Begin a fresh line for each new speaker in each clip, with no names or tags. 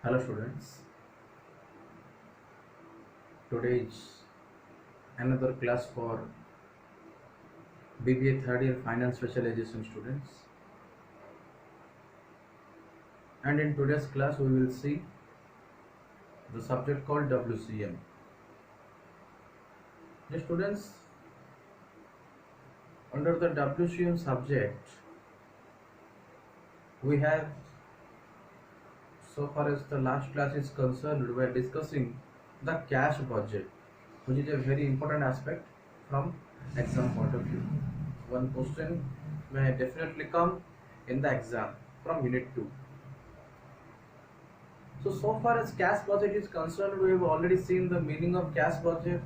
Hello students, today is another class for BBA third year finance specialization students, and in today's class we will see the subject called WCM. The students, under the WCM subject we have, so far as the last class is concerned, we are discussing the cash budget, which is a very important aspect from exam point of view. One question may definitely come in the exam from unit 2. So far as cash budget is concerned, we have already seen the meaning of cash budget,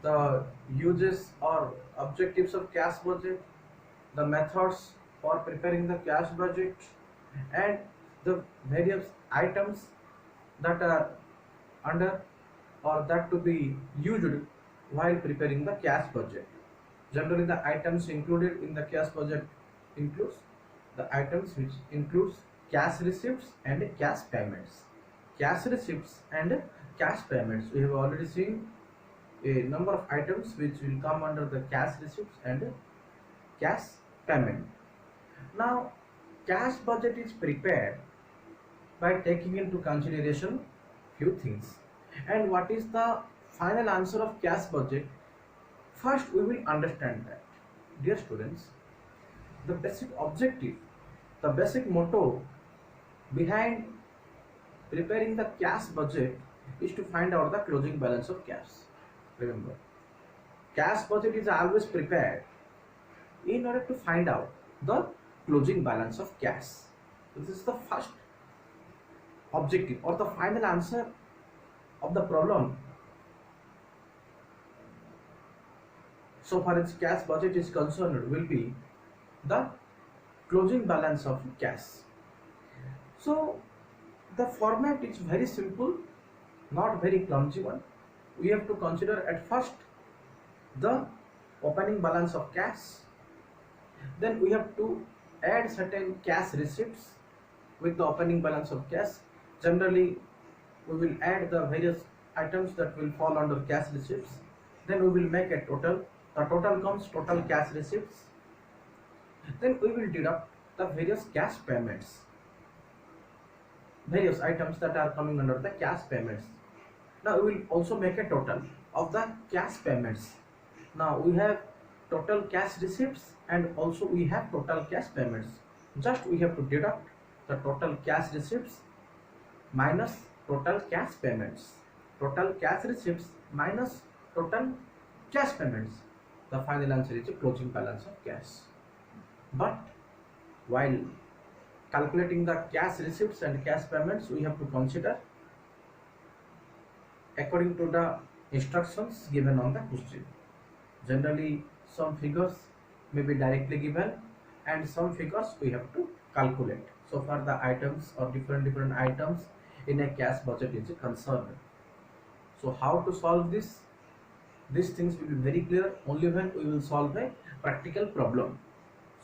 the uses or objectives of cash budget, the methods for preparing the cash budget, and the various items that are under or that to be used while preparing the cash budget. Generally, the items included in the cash budget includes the items which includes cash receipts and cash payments. Cash receipts and cash payments. We have already seen a number of items which will come under the cash receipts and cash payment. Now, cash budget is prepared by taking into consideration few things. And what is the final answer of cash budget? First, we will understand that. Dear students, the basic objective, the basic motto behind preparing the cash budget is to find out the closing balance of cash. Remember, cash budget is always prepared in order to find out the closing balance of cash. This is the first objective or the final answer of the problem so far as cash budget is concerned will be the closing balance of cash. So the format is very simple, not very clumsy one. We have to consider at first the opening balance of cash, then we have to add certain cash receipts with the opening balance of cash. Generally, we will add the various items that will fall under cash receipts, then we will make a total. The total comes total cash receipts, then we will deduct the various cash payments, various items that are coming under the cash payments. Now we will also make a total of the cash payments. Now we have total cash receipts and also we have total cash payments. Just we have to deduct the total cash receipts minus total cash payments. Total cash receipts minus total cash payments. The final answer is a closing balance of cash. But while calculating the cash receipts and cash payments, we have to consider according to the instructions given on the question. Generally, some figures may be directly given and some figures we have to calculate. So far the items or different items in a cash budget is concerned. So how to solve this? These things will be very clear only when we will solve a practical problem.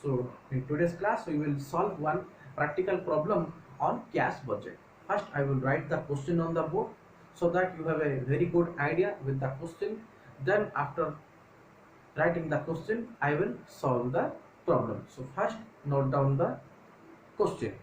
So in today's class we will solve one practical problem on cash budget. First I will write the question on the board so that you have a very good idea with the question. Then after writing the question I will solve the problem. So first note down the question.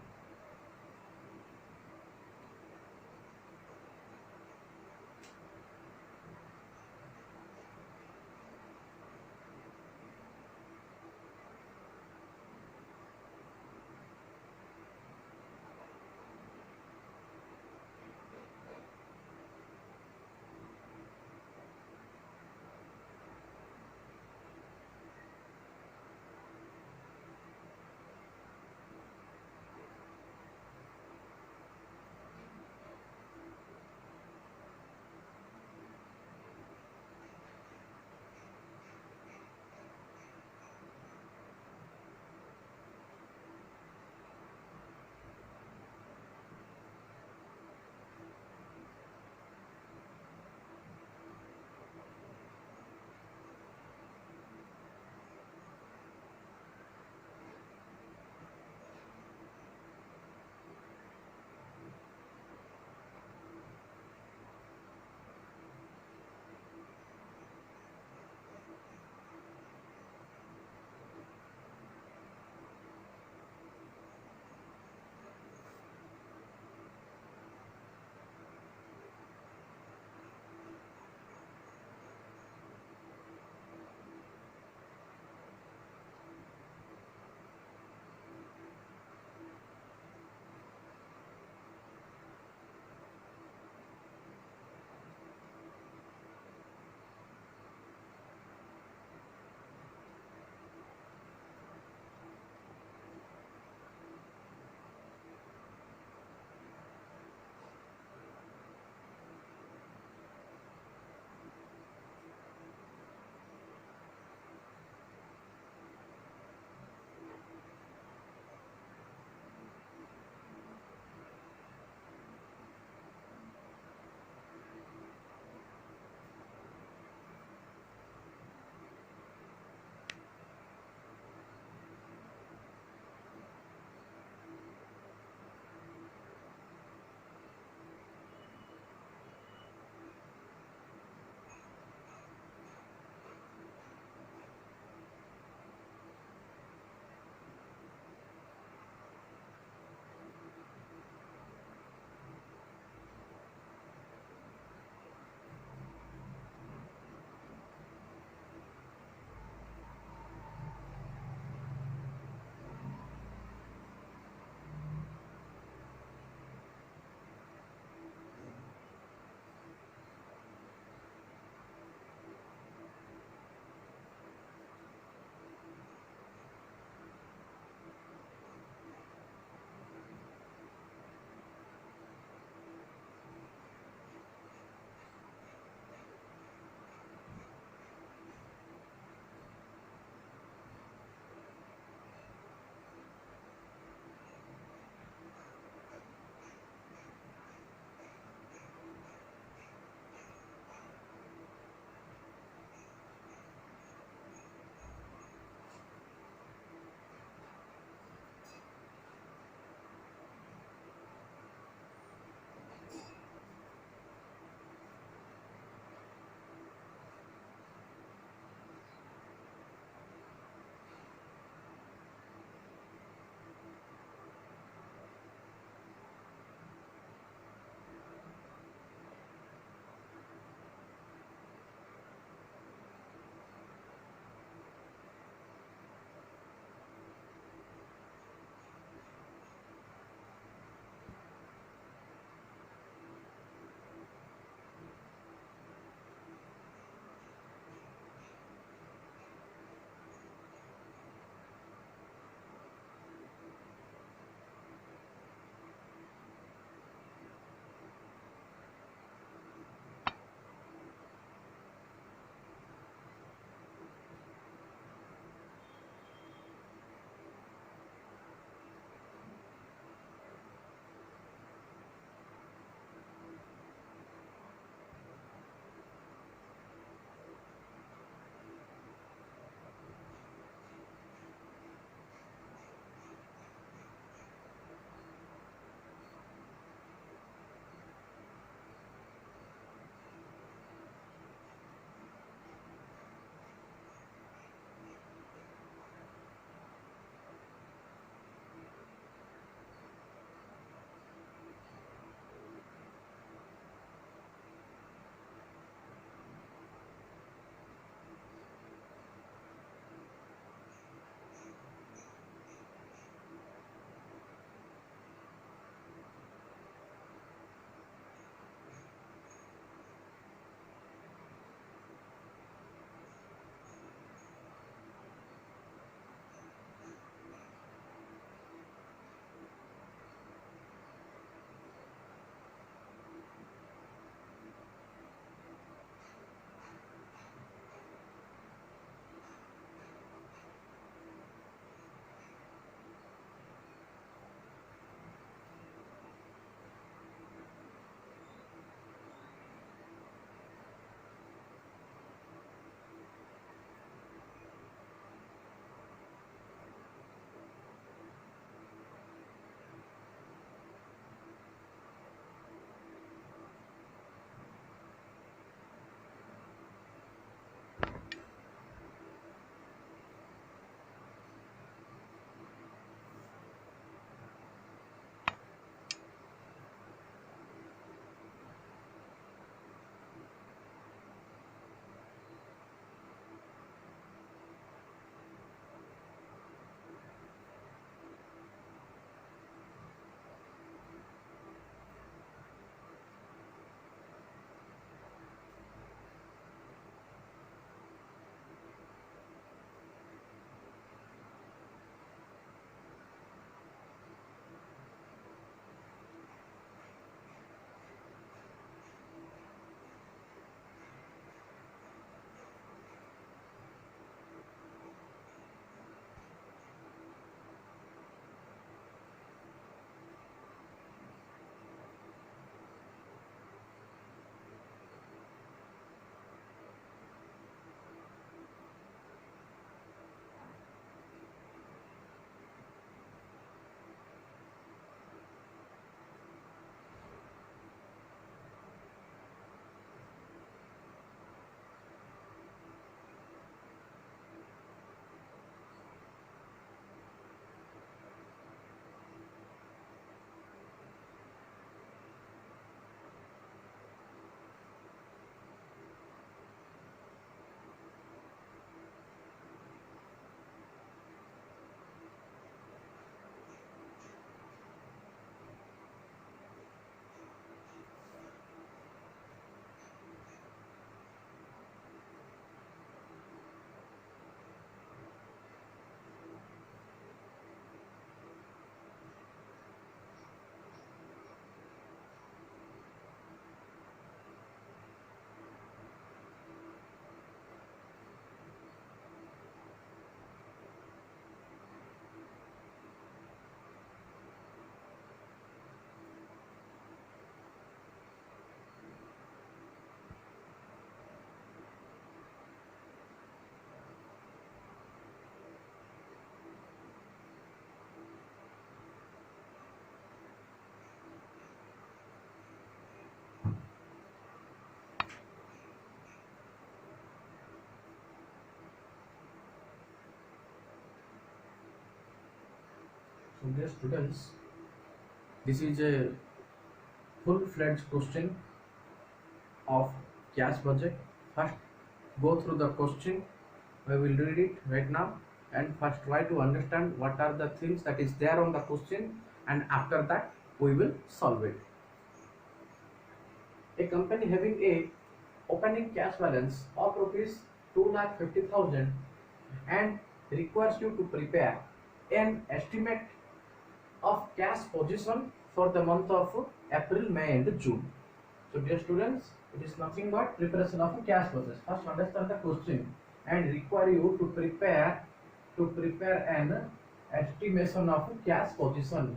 So dear students, this is a full-fledged question of cash budget. First, go through the question. I will read it right now, and first try to understand what are the things that is there on the question, and after that we will solve it. A company having a opening cash balance of rupees 2,50,000 and requires you to prepare an estimate of cash position for the month of April, May and June. So dear students, it is nothing but preparation of a cash budget. First understand the question and require you to prepare an estimation of cash position.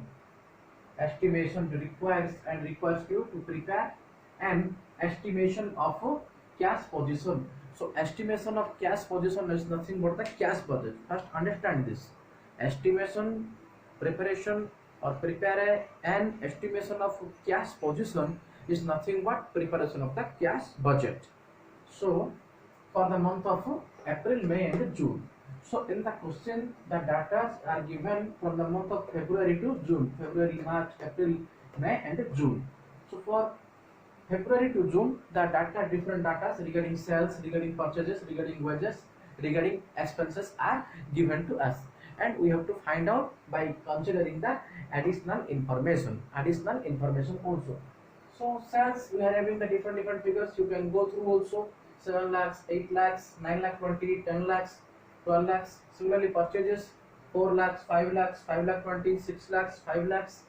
Estimation requires you to prepare an estimation of cash position. So estimation of cash position is nothing but the cash budget. First understand this. Estimation, preparation or prepare an estimation of cash position is nothing but preparation of the cash budget. So for the month of April, May and June. So in the question, the data are given from the month of February to June. February, March, April, May and June. So for February to June, the different data regarding sales, regarding purchases, regarding wages, regarding expenses are given to us, and we have to find out by considering the additional information also. So sales, we are having the different figures. You can go through also. 7 lakhs, 8 lakhs, 9 lakh 20, 10 lakhs, 12 lakhs. Similarly, purchases 4 lakhs, 5 lakhs, 5 lakh 20, 6 lakhs, 5 lakhs.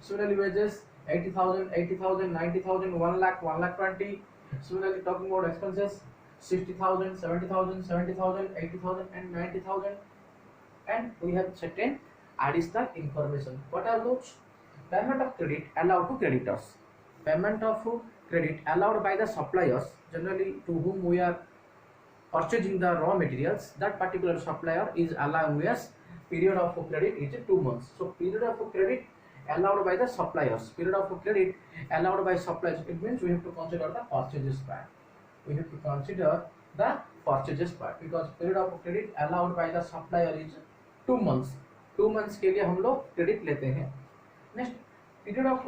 Similarly, wages 80,000, 80,000, 90,000, 1 lakh, 1 lakh 20. Similarly, talking about expenses 60,000, 70,000, 70,000, 80,000 and 90,000. And we have certain additional information. What are those? Payment of credit allowed to creditors. Payment of credit allowed by the suppliers, generally to whom we are purchasing the raw materials. That particular supplier is allowing us period of credit is 2 months. So period of credit allowed by the suppliers. Period of credit allowed by suppliers. It means we have to consider the purchases part. We have to consider the purchases part because period of credit allowed by the supplier is 2 months. 2 months के लिए हम लोग credit लेते हैं. Next, period of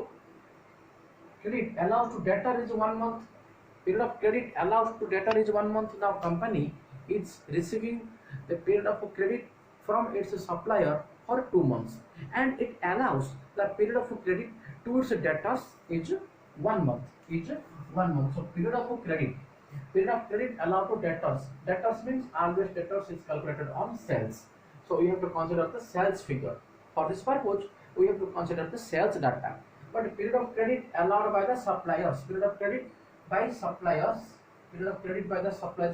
credit allowed to debtor is 1 month. Period of credit allowed to debtor is 1 month. Now company is receiving the period of credit from its supplier for 2 months, and it allows the period of credit to its debtors is 1 month. So period of credit allowed to debtors. Debtors means always debtors is calculated on sales. So you have to consider the sales figure. For this purpose, we have to consider the sales data. But period of credit allowed by the suppliers. Period of credit by the suppliers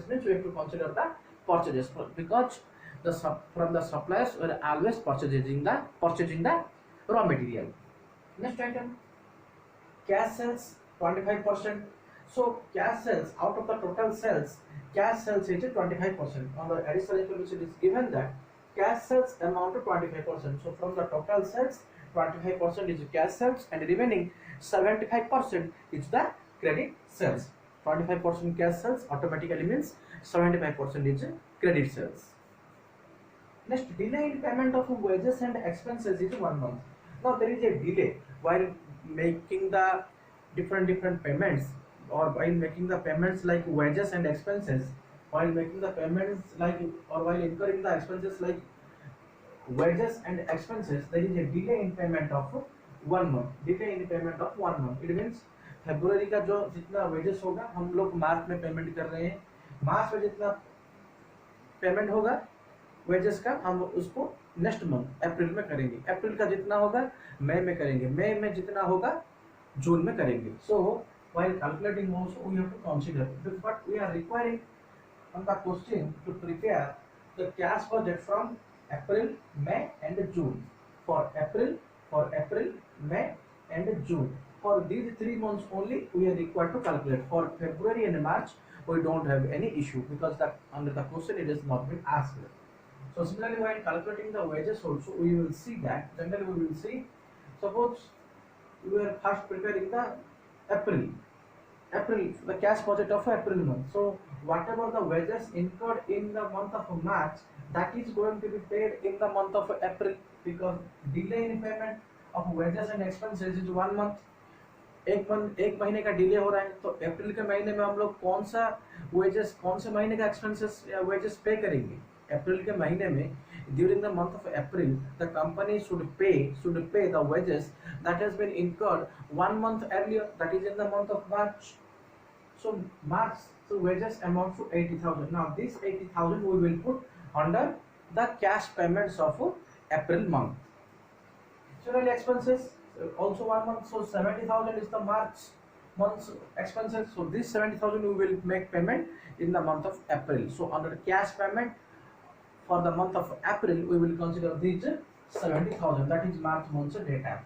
means we have to consider the purchases because from the suppliers we are always purchasing the raw material. Next item, cash sales 25%. So cash sales, out of the total sales, cash sales is 25%. On the additional information is given that cash sales amount to 25%. So from the total sales, 25% is cash sales and remaining 75% is the credit sales. 25% cash sales automatically means 75% is credit sales. Next, delay in payment of wages and expenses is 1 month. Now there is a delay while making the different payments, or while making the payments like wages and expenses, while making the payments or while incurring the expenses like wages and expenses, there is a delay in payment of 1 month. Delay in payment of 1 month. It means फरवरी का जो जितना wages होगा हम लोग मार्च में payment कर रहे हैं, मार्च में जितना पेमेंट होगा वेजेस का हम उसको नेक्स्ट मंथ अप्रैल में करेंगे, अप्रैल का जितना होगा मई में करेंगे, मई में जितना होगा जून में करेंगे. सो while calculating also we have to consider, but we are requiring on the question to prepare the cash budget from April, May and June. For April, May and June. For these 3 months only we are required to calculate. For February and March we don't have any issue because that under the question it has not been asked. So similarly, while calculating the wages also we will see that generally we will see, suppose we are first preparing the April, the cash budget of April month. So whatever the wages incurred in the month of March, that is going to be paid in the month of April. because delay in payment of wages and expenses is 1 month. एक महीने का delay हो रहा है, तो अप्रैल के महीने में हम लोग कौन सा वेजेस, कौन से महीने का एक्सपेंसेस या वेजेस पे करेंगे? अप्रैल के महीने में, during the month of April the company should pay the wages that has been incurred 1 month earlier, that is in the month of March. So March, so wages amount to 80,000. Now this 80,000 we will put under the cash payments of April month. General expenses also 1 month, so 70,000 is the March month's expenses. So this 70,000 we will make payment in the month of April. So under cash payment for the month of April we will consider these 70,000, that is March month's data.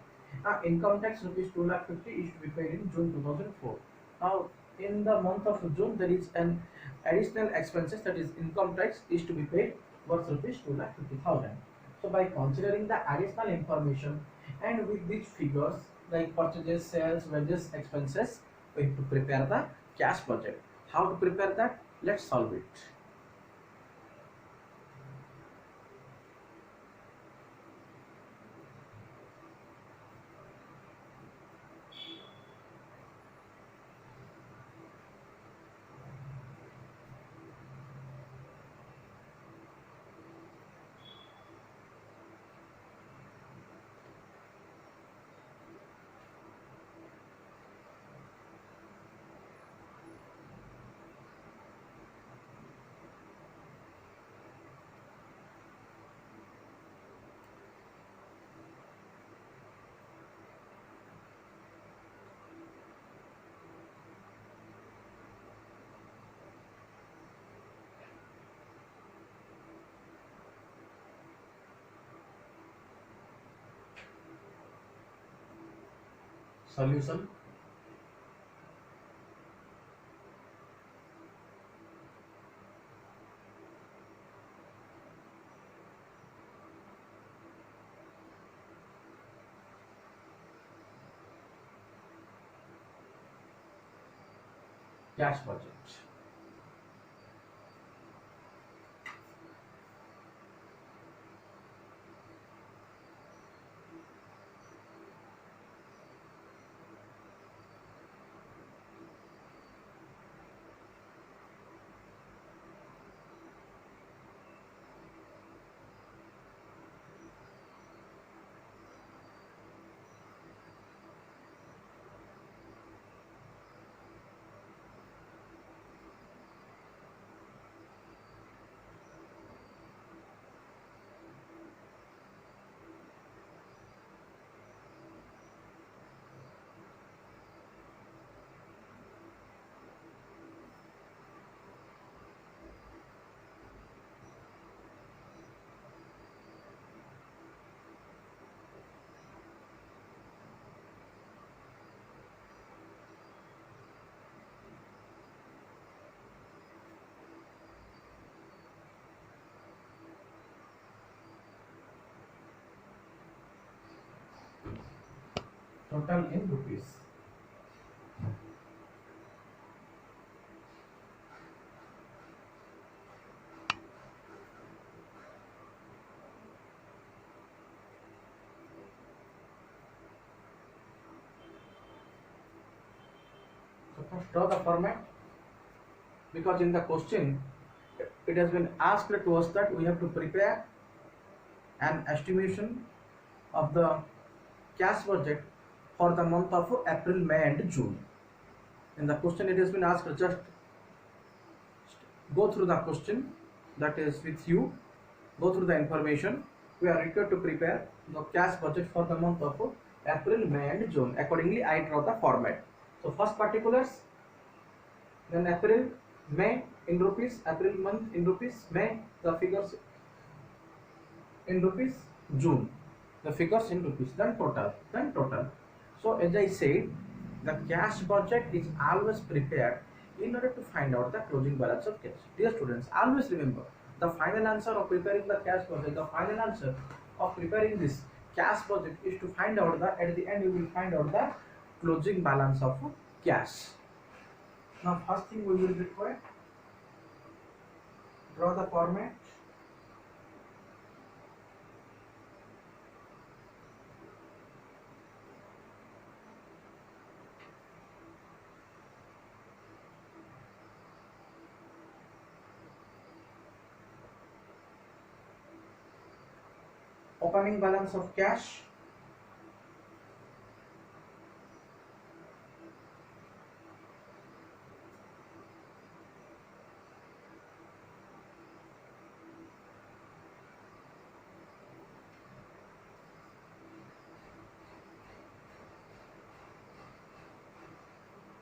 Now income tax rupees 2,50,000 is to be paid in June 2004. Now in the month of June there is an additional expenses, that is income tax is to be paid worth rupees 2,50,000. So by considering the additional information and with these figures like purchases, sales, wages, expenses, we have to prepare the cash budget. How to prepare that? Let's solve it. Solution. Cash budget. Total in rupees. So first draw the format, because in the question it has been asked to us that we have to prepare an estimation of the cash budget for the month of April, May and June. In the question it has been asked, just go through the question, that is with you, go through the information. We are required to prepare the cash budget for the month of April, May and June. Accordingly I draw the format. So first particulars, then April, May in rupees, April month in rupees, May the figures in rupees, June the figures in rupees, then total. So as I said, the cash budget is always prepared in order to find out the closing balance of cash. Dear students, always remember, the final answer of preparing the cash budget, the final answer of preparing this cash budget is to find out the, at the end you will find out the closing balance of cash. Now first thing we will require, draw the format. opening balance of cash,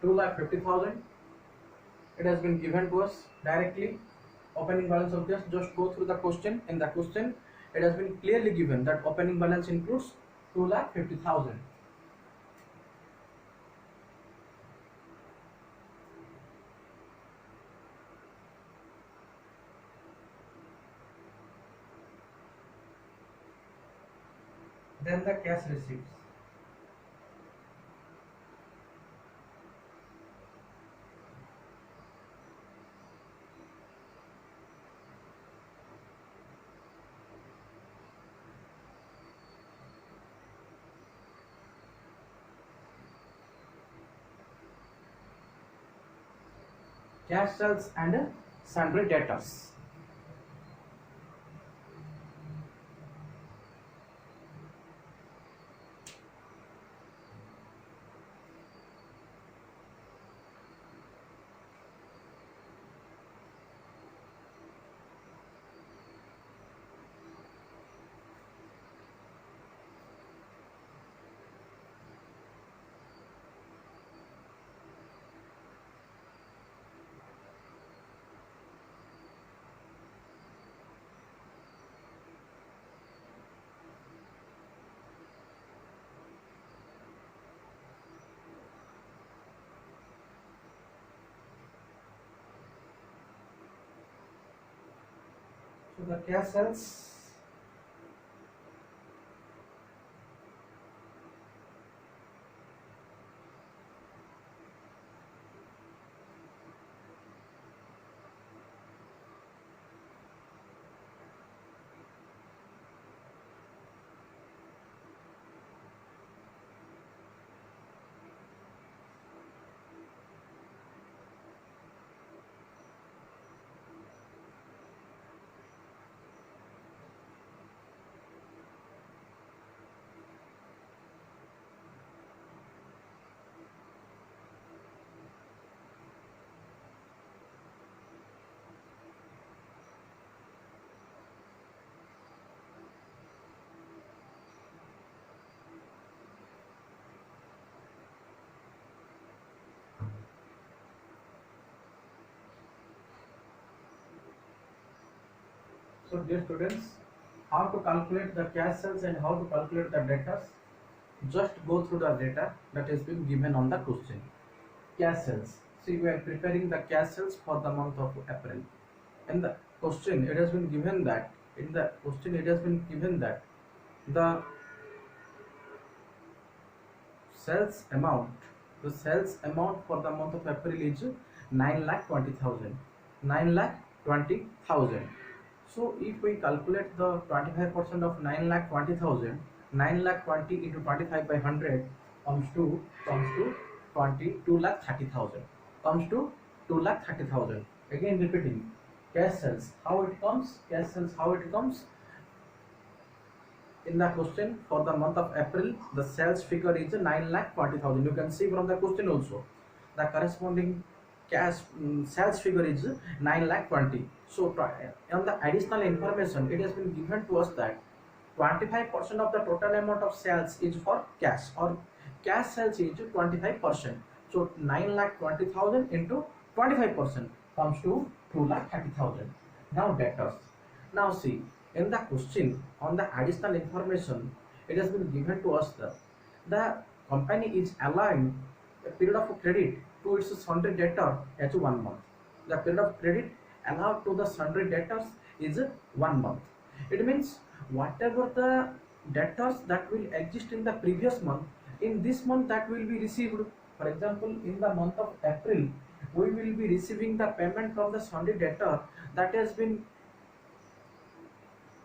two lakh 50,000. It has been given to us directly. Opening balance of cash. Just go through the question. In the question, it has been clearly given that opening balance includes 2,50,000. Then the cash receipts. Cash sales and sundry debtors. So the cash sales. So dear students, how to calculate the cash sales and how to calculate the debtors? Just go through the data that has been given on the question. Cash sales. See, we are preparing the cash sales for the month of April. In the question, it has been given that the sales amount for the month of April is 9,20,000. 9,20,000. So if we calculate the 25% of 9,20,000, 9,20,000 into 25 by 100 comes to 2,30,000. Comes to 2,30,000. Again repeating, cash sales. How it comes? Cash sales. How it comes? In the question for the month of April, the sales figure is 9,40,000. You can see from the question also the corresponding cash sales figure is 9,20,000. So on the additional information, it has been given to us that 25% of the total amount of sales is for cash, or cash sales is 25%. So 9,20,000 into 25% comes to 2,30,000. Now debtors. Now see, in the question on the additional information, it has been given to us that the company is allowing a period of credit to its sundry debtor as 1 month. The period of credit allowed to the sundry debtors is 1 month. It means whatever the debtors that will exist in the previous month, in this month that will be received. For example, in the month of April, we will be receiving the payment from the sundry debtor that has been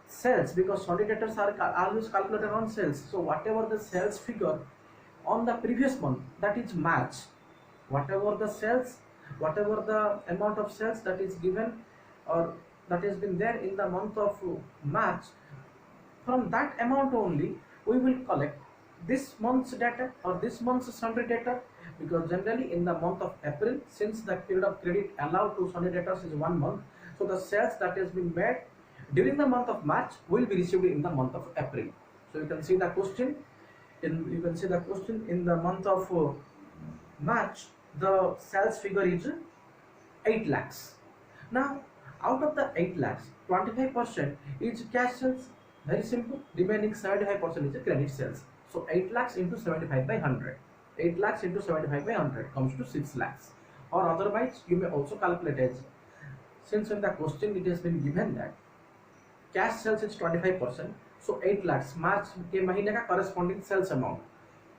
sales, because sundry debtors are always calculated on sales. So whatever the sales figure on the previous month, that is March, whatever the amount of sales that is given or that has been there in the month of March, from that amount only we will collect this month's data or this month's sundry data, because generally in the month of April, since the period of credit allowed to sundry debtors is 1 month, so the sales that has been made during the month of March will be received in the month of April. So you can see the question in the month of March, the sales figure is 8 lakhs. Now, out of the 8 lakhs, 25% is cash sales. Very simple. Remaining 75% is credit sales. So 8 lakhs into 75 by 100. 8 lakhs into 75 by 100 comes to 6 lakhs. Or otherwise, you may also calculate as, since in the question it has been given that cash sales is 25%, so 8 lakhs मार्च के महीने का corresponding sales amount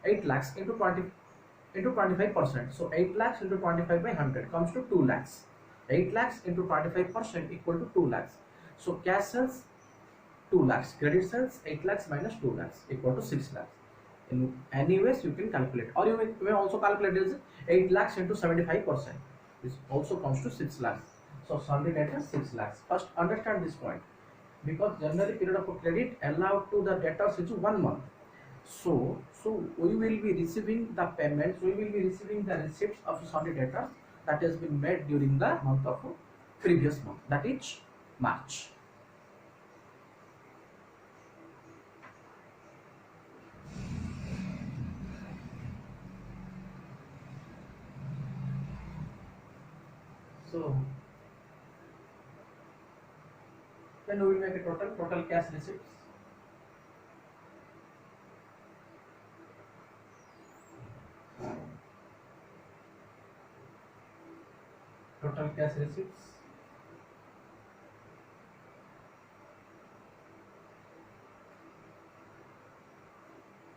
8 lakhs into 25%, so 8 lakhs into 25 by 100 comes to 2 lakhs. 8 lakhs into 25% equal to 2 lakhs. So cash sales 2 lakhs, credit sales 8 lakhs minus 2 lakhs equal to 6 lakhs. In any ways you can calculate, or you may also calculate is 8 lakhs into 75%. This also comes to 6 lakhs. So sundry debtors 6 lakhs. First understand this point, because generally period of credit allowed to the debtors is 1 month. So we will be receiving the payments, we will be receiving the receipts of sundry debtors that has been made during the month of previous month, that is March. So then we will make a total cash receipts. Total cash receipts.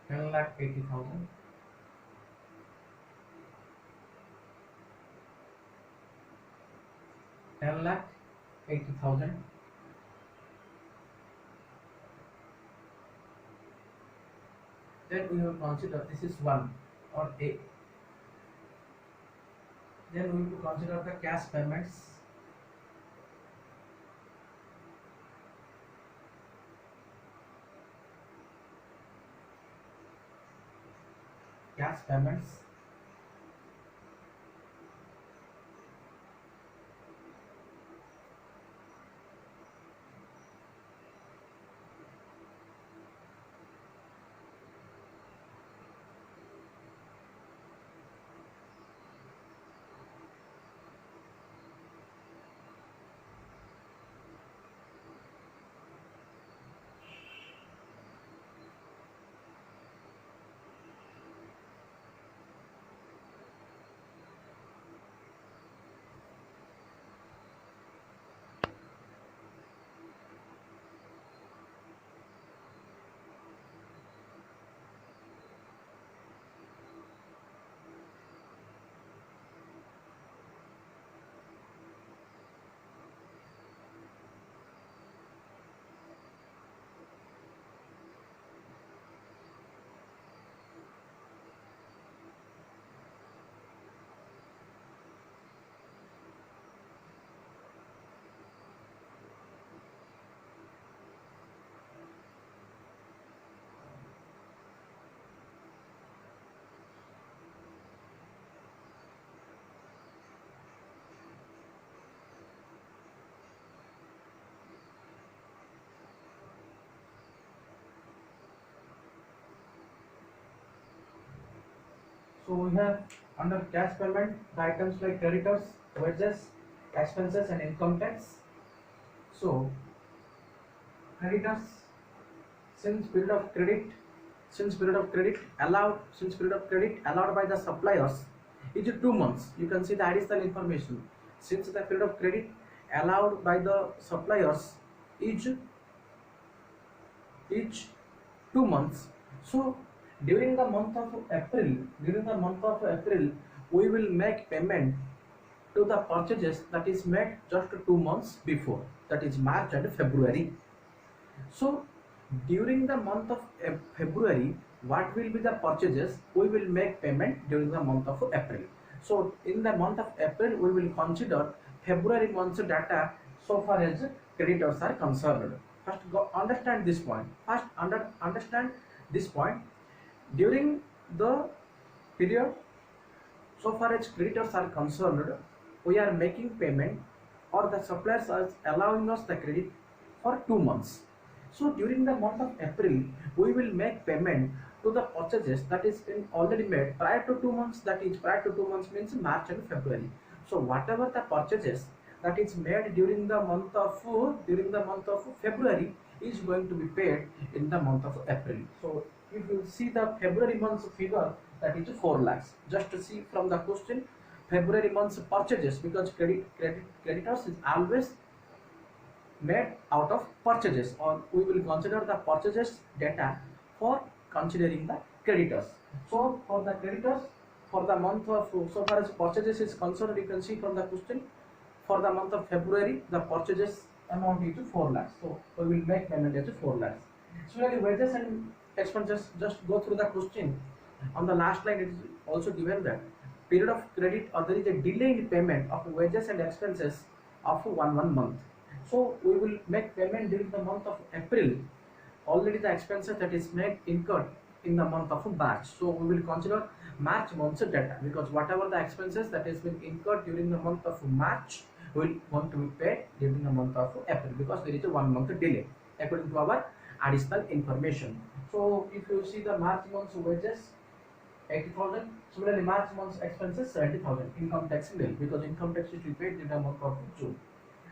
Ten lakh 80,000. Ten lakh 80,000. Then we will consider this is 1 or A. Then we will consider the cash payments. Cash payments. So we have under cash payment the items like creditors, wages, expenses and income tax. So creditors, since period of credit allowed by the suppliers is 2 months. You can see the additional information. Since the period of credit allowed by the suppliers is 2 months. So during the month of April, we will make payment to the purchases that is made just 2 months before, that is March and February. So during the month of February, what will be the purchases we will make payment during the month of April. So in the month of April, we will consider February month's data so far as creditors are concerned. First, understand this point. First, understand this point. During the period, so far as creditors are concerned, we are making payment, or the suppliers are allowing us the credit for 2 months. So during the month of April, we will make payment to the purchases that is in already made prior to 2 months. That is prior to 2 months means March and February. So whatever the purchases that is made during the month of February is going to be paid in the month of April. So if you see the February month's figure, that is 4 lakhs. Just to see from the question, February month's purchases, because creditors is always made out of purchases, or we will consider the purchases data for considering the creditors. So for the creditors, for the month of, so far as purchases is concerned, you can see from the question, for the month of February the purchases amount is 4 lakhs. So we will make payment as 4 lakhs. Similarly, wages and expenses, just go through the question. On the last line it is also given that period of credit, or there is a delay in payment of wages and expenses of one month. So we will make payment during the month of April. Already the expenses that is made incurred in the month of March. So we will consider March month's data, because whatever the expenses that has been incurred during the month of March will want to be paid during the month of April, because there is a 1 month delay according to our additional information. So if you see the March month's wages 80,000, similarly March month's expenses 70,000. Income tax nil, because income tax is to be paid in the month of June.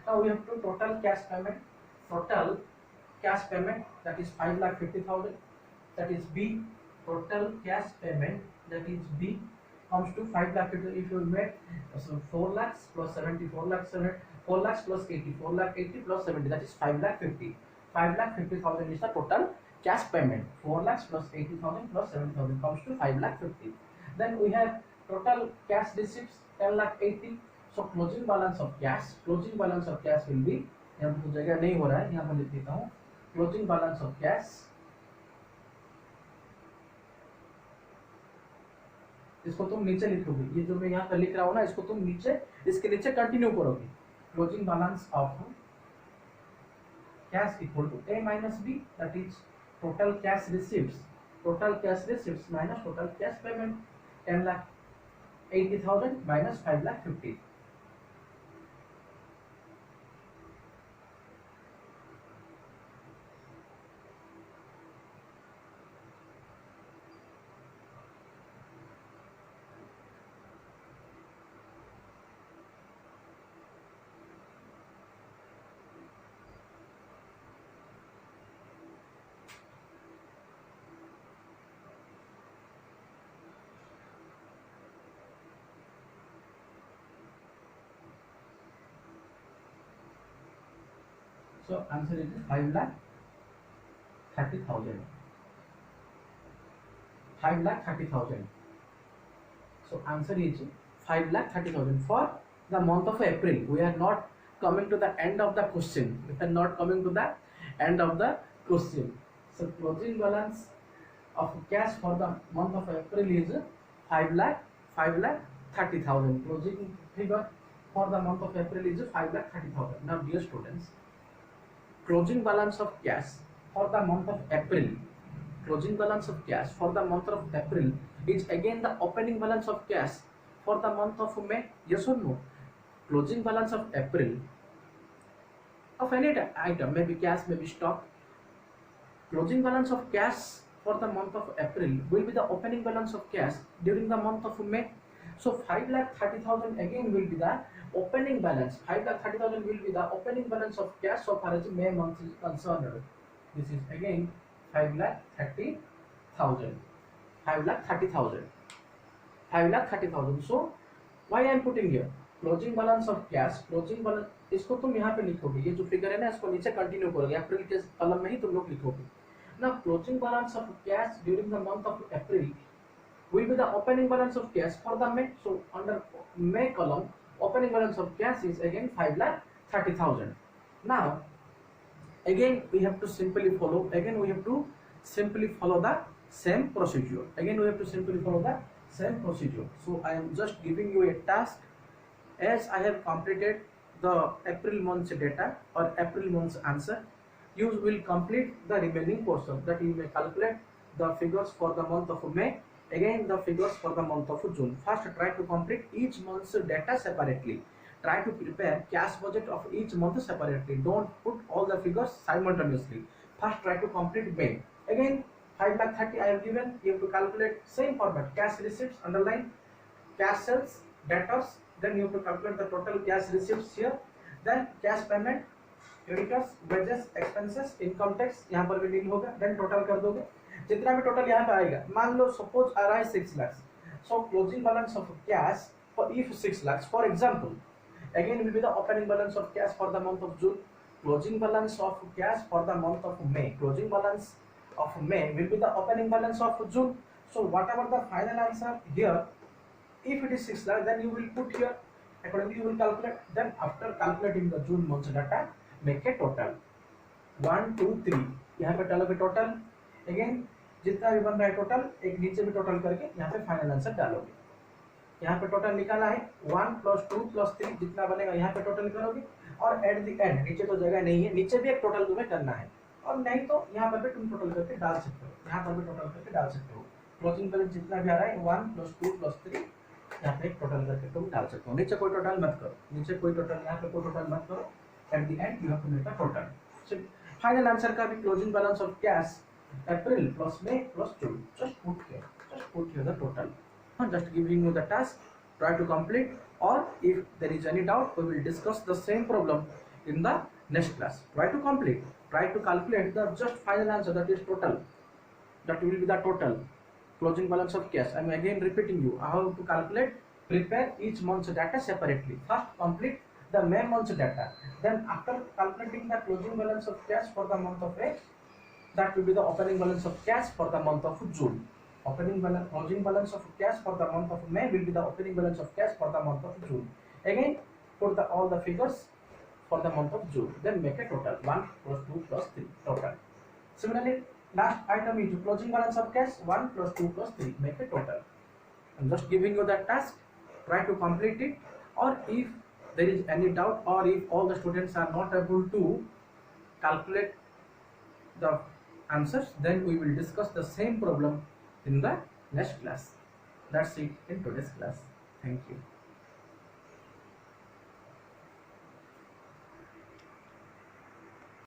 Now we have to total cash payment. Total cash payment, that is 5,50,000. That is B. Total cash payment, that is B, comes to 5,50,000. If you make so 4 lakhs plus 70, 4 lakhs 4 lakhs plus 80, 4 lakh 80 plus 70, that is 5,50,000. 5,50,000 is the total cash payment. 4 lakhs plus 80,000 plus 70,000 comes to 5,50,000. Then we have total cash receipts 10,80,000. So closing balance of cash, will be, यहाँ पर जगह नहीं हो रहा है, यहाँ पर लिख देता हूँ, closing balance of cash, इसको तुम नीचे लिखोगे, ये जो मैं यहाँ पर लिख रहा हूँ ना, इसको तुम नीचे, इसके नीचे कंटिन्यू करोगे. Closing balance of cash equal to A minus B, that is total cash receipts minus total cash payment, 10,80,000 minus 5,50,000. So answer is 5,30,000. 5,30,000. So answer is 5,30,000 for the month of April. We are not coming to the end of the question. So closing balance of cash for the month of April is 5,30,000. Closing figure for the month of April is 5,30,000. Now dear students, closing balance of cash for the month of April, is again the opening balance of cash for the month of May. Yes or no? Closing balance of April of any item, maybe cash, maybe stock. Closing balance of cash for the month of April will be the opening balance of cash during the month of May. So 5,30,000 again will be the opening balance. 5,30,000 will be the opening balance of cash so far as May month is concerned. This is again 5,30,000. 5,30,000. So why I am putting here closing balance of cash, closing balance, इसको तुम यहाँ पे लिखोगे, ये जो figure है ना, इसको नीचे कंटिन्यू करोगे, अप्रैल के कॉलम में ही तुम लोग लिखोगे. Now closing balance of cash during the month of April will be the opening balance of cash for the May. So under May column, opening balance of cash is again 5,30,000. Now again we have to simply follow the same procedure. So I am just giving you a task. As I have completed the April month's data or April month's answer, you will complete the remaining portion, that you may calculate the figures for the month of May, again the figures for the month of June. First try to complete each month's data separately. Try to prepare cash budget of each month separately. Don't put all the figures simultaneously. First try to complete May. Again 5 lakh 30 I have given. You have to calculate same format: cash receipts, underline, cash sales, debtors. Then you have to calculate the total cash receipts here. Then cash payment, creditors, wages, expenses, income tax यहाँ पर भी deal होगा. Then total कर दोगे जितना भी total यहाँ पे आएगा. मान लो सपोज आ रहा है 6 लाख. सो closing balance of cash for if 6 lakh for example, again will be the opening balance of cash for the month of June, closing balance of cash for the month of May, closing balance of May will be the opening balance of June. So whatever the final answer here, if it is 6 lakh, then you will put here accordingly, you will calculate. Then after calculating the June month data, make a total 1 2 3. यहाँ पे डालोगे total. Again जितना भी बन रहा है total एक नीचे भी टोटल करके यहाँ पे फाइनल आंसर डालोगे. यहाँ पे टोटल निकाला है 1 + 2 + 3 जितना बनेगा यहाँ पे टोटल करोगे. और एट द एंड नीचे तो जगह नहीं है, नीचे भी एक टोटल तुम्हें करना है, और नहीं तो यहाँ पर भी तुम टोटल करके डाल सकते हो. यहाँ पर भी टोटल करके डाल सकते हो. क्लोजिंग बैलेंस जितना भी आ रहा है 1 + 2 + 3 यहाँ पे एक टोटल करके तुम डाल सकते हो. नीचे कोई टोटल मत करो, नीचे कोई टोटल, यहाँ पे कोई टोटल मत करो. At the end you have to make a total. So final answer का भी closing balance of cash April plus May plus June. Just put here the total. Just giving you the task. Try to complete. Or if there is any doubt, we will discuss the same problem in the next class. Try to complete. Try to calculate the just final answer, that is total. That will be the total closing balance of cash. I am again repeating you how to calculate. Prepare each month's data separately. First complete the May month's data. Then after calculating the closing balance of cash for the month of May, that will be the opening balance of cash for the month of June. Closing balance of cash for the month of May will be the opening balance of cash for the month of June. Again put all the figures for the month of June. Then make a total 1 + 2 + 3 total. Similarly, last item is closing balance of cash 1 + 2 + 3. Make a total. I'm just giving you that task. Try to complete it. Or if there is any doubt, or if all the students are not able to calculate the answers, then we will discuss the same problem in the next class. That's it in today's class. Thank you.